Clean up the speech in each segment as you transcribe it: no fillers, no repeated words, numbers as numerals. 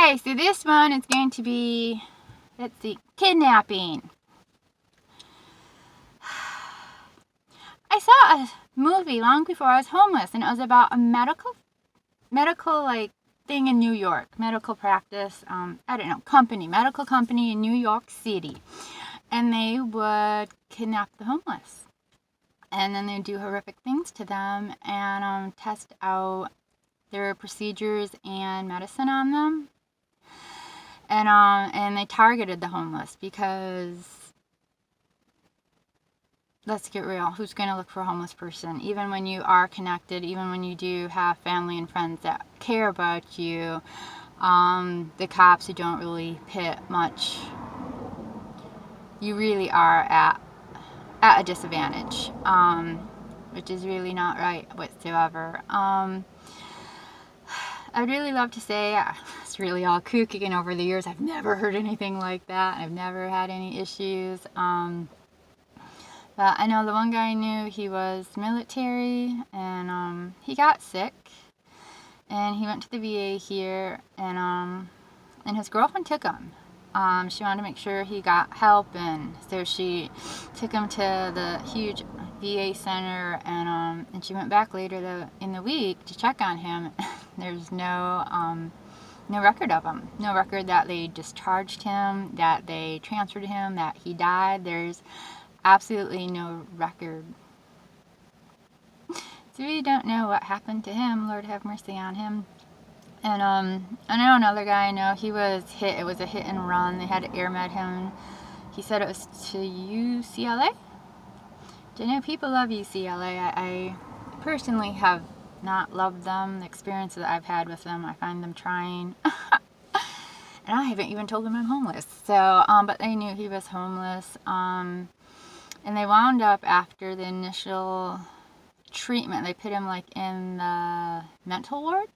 Okay, so this one is going to be, let's see, kidnapping. I saw a movie long before I was homeless, and it was about a medical like thing in New York, medical practice, I don't know, medical company in New York City, and they would kidnap the homeless, and then they'd do horrific things to them, and test out their procedures and medicine on them, and they targeted the homeless because, let's get real, who's going to look for a homeless person? Even when you are connected, even when you do have family and friends that care about you, the cops who don't really pit much, you really are at a disadvantage, which is really not right whatsoever. I'd really love to say it's really all kooky, and over the years I've never heard anything like that. I've never had any issues. But I know the one guy I knew, he was military, and he got sick, and he went to the VA here, and his girlfriend took him. She wanted to make sure he got help, and so she took him to the huge VA center, and she went back later in the week to check on him. There's no record of him. No record that they discharged him, that they transferred him, that he died. There's absolutely no record. So we don't know what happened to him. Lord have mercy on him. And I know another guy I know, he was hit. It was a hit and run. They had to air med him. He said it was to UCLA. Do you know, people love UCLA. I personally have not loved them. The experience that I've had with them, I find them trying. And I haven't even told them I'm homeless. So, but they knew he was homeless. And they wound up, after the initial treatment, they put him like in the mental ward.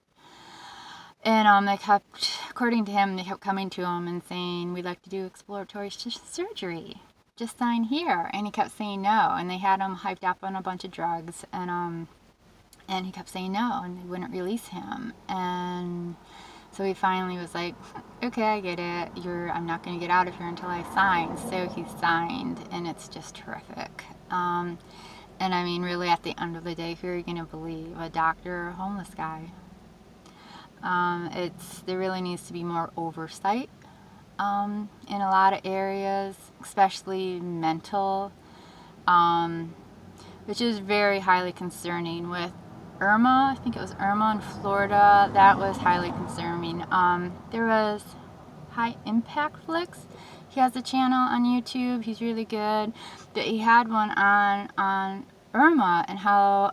And they kept, according to him, they kept coming to him and saying, we'd like to do exploratory surgery. Just sign here. And he kept saying no. And they had him hyped up on a bunch of drugs. And he kept saying no, and they wouldn't release him. And so he finally was like, okay, I get it. I'm not going to get out of here until I sign. So he signed, and it's just horrific. And I mean, really, at the end of the day, who are you going to believe? A doctor or a homeless guy? There really needs to be more oversight in a lot of areas, especially mental, which is very highly concerning. With Irma, I think it was Irma in Florida, that was highly concerning. There was HighImpact Flicks. He has a channel on YouTube. He's really good. But he had one on Irma, and how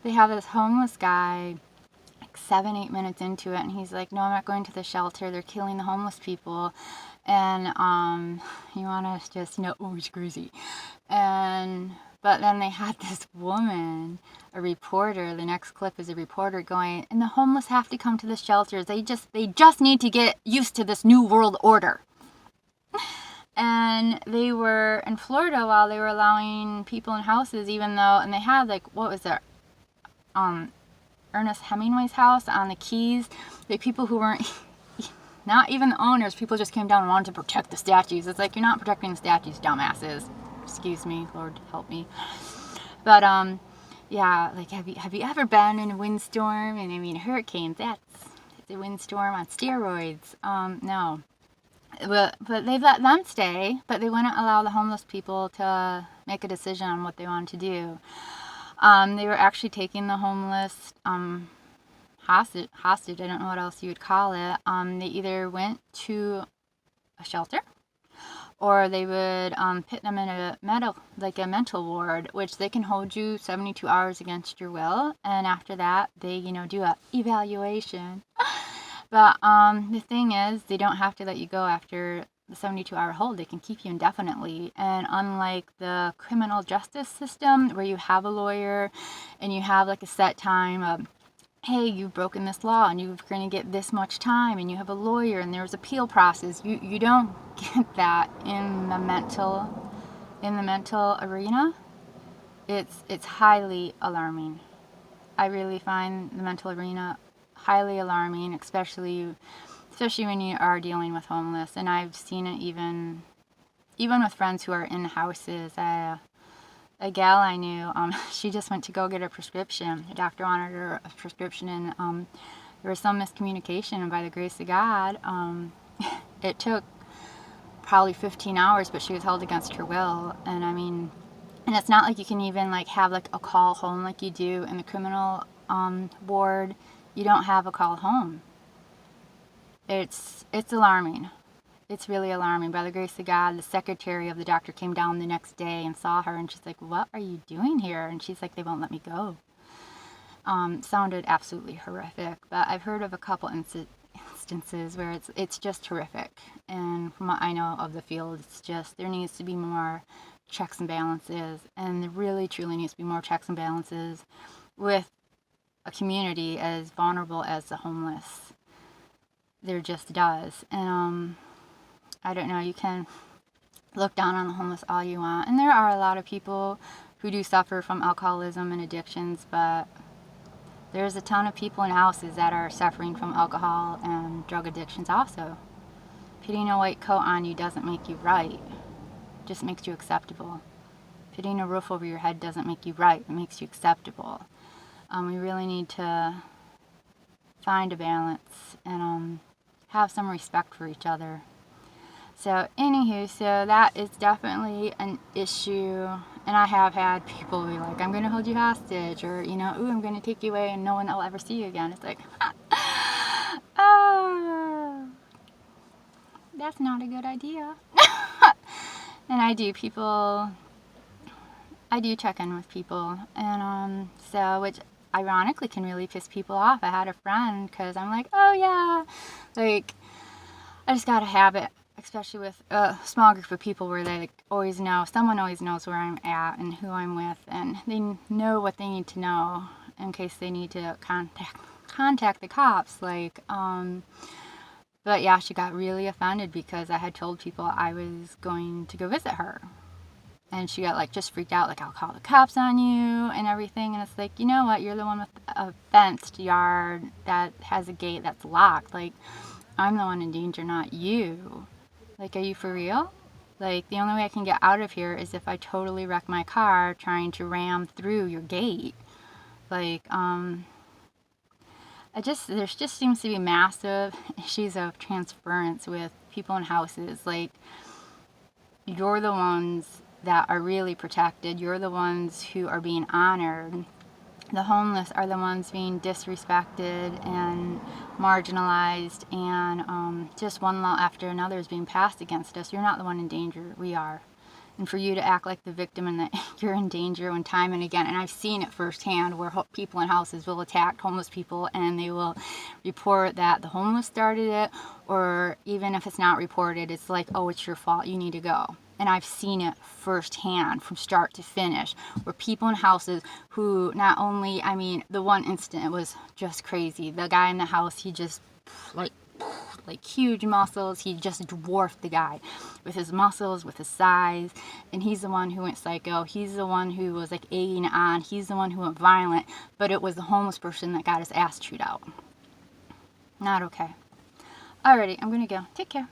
they have this homeless guy 7-8 minutes into it, and he's like, no, I'm not going to the shelter, they're killing the homeless people. And you want to just, oh, it's crazy. But then they had this woman, a reporter, the next clip is a reporter going, and the homeless have to come to the shelters, they just need to get used to this new world order. And they were in Florida while they were allowing people in houses, even though, and they had like, what was it, Ernest Hemingway's house on the Keys. The people who weren't, not even the owners, people just came down and wanted to protect the statues. It's like, you're not protecting the statues, dumbasses. Excuse me, Lord help me. But yeah, like, have you ever been in a windstorm? And I mean, hurricanes, it's a windstorm on steroids. No. But they've let them stay, but they wouldn't allow the homeless people to make a decision on what they wanted to do. They were actually taking the homeless hostage, I don't know what else you would call it. They either went to a shelter, or they would put them in a mental ward, which they can hold you 72 hours against your will, and after that, they, do a evaluation. But the thing is, they don't have to let you go after the 72-hour hold. They can keep you indefinitely. And unlike the criminal justice system, where you have a lawyer and you have like a set time of, hey, you've broken this law and you're going to get this much time, and you have a lawyer and there's appeal process, you don't get that in the mental arena. It's highly alarming. I really find the mental arena highly alarming, especially especially when you are dealing with homeless. And I've seen it even with friends who are in houses. A gal I knew, she just went to go get a prescription. The doctor wanted her a prescription, and there was some miscommunication, and by the grace of God, it took probably 15 hours, but she was held against her will. And I mean, and it's not like you can even like have like a call home like you do in the criminal ward. You don't have a call home. It's alarming. It's really alarming. By the grace of God, the secretary of the doctor came down the next day and saw her, and she's like, "What are you doing here?" And she's like, "They won't let me go." Sounded absolutely horrific, but I've heard of a couple instances where it's just horrific. And from what I know of the field, it's just there needs to be more checks and balances, and there really truly needs to be more checks and balances with a community as vulnerable as the homeless. There just does. And I don't know, you can look down on the homeless all you want, and there are a lot of people who do suffer from alcoholism and addictions, but there's a ton of people in houses that are suffering from alcohol and drug addictions also. Putting a white coat on you doesn't make you right, it just makes you acceptable. Putting a roof over your head doesn't make you right, it makes you acceptable. We really need to find a balance and have some respect for each other. So anywho, so that is definitely an issue, and I have had people be like, "I'm going to hold you hostage," or, you know, "Ooh, I'm going to take you away and no one will ever see you again." It's like, oh, that's not a good idea. And I do check in with people, and so, which ironically can really piss people off. I had a friend, because I'm like, "Oh yeah," like, I just got a habit, especially with a small group of people, where they like always know, someone always knows where I'm at and who I'm with, and they know what they need to know in case they need to contact the cops. Like, but yeah, she got really offended because I had told people I was going to go visit her. And she got like just freaked out, like, "I'll call the cops on you," and everything. And it's like, you know what? You're the one with a fenced yard that has a gate that's locked. Like, I'm the one in danger, not you. Like, are you for real? Like, the only way I can get out of here is if I totally wreck my car trying to ram through your gate. Like, there just seems to be massive issues of transference with people in houses. Like, you're the ones that are really protected. You're the ones who are being honored. The homeless are the ones being disrespected and marginalized, and just one law after another is being passed against us. You're not the one in danger. We are. And for you to act like the victim and that you're in danger when time and again, and I've seen it firsthand, where people in houses will attack homeless people, and they will report that the homeless started it, or even if it's not reported, it's like, "Oh, it's your fault, you need to go." And I've seen it firsthand from start to finish, where people in houses who not only, I mean, the one incident was just crazy. The guy in the house, he just like huge muscles. He just dwarfed the guy with his muscles, with his size. And he's the one who went psycho. He's the one who was like egging on. He's the one who went violent. But it was the homeless person that got his ass chewed out. Not okay. Alrighty, I'm going to go. Take care.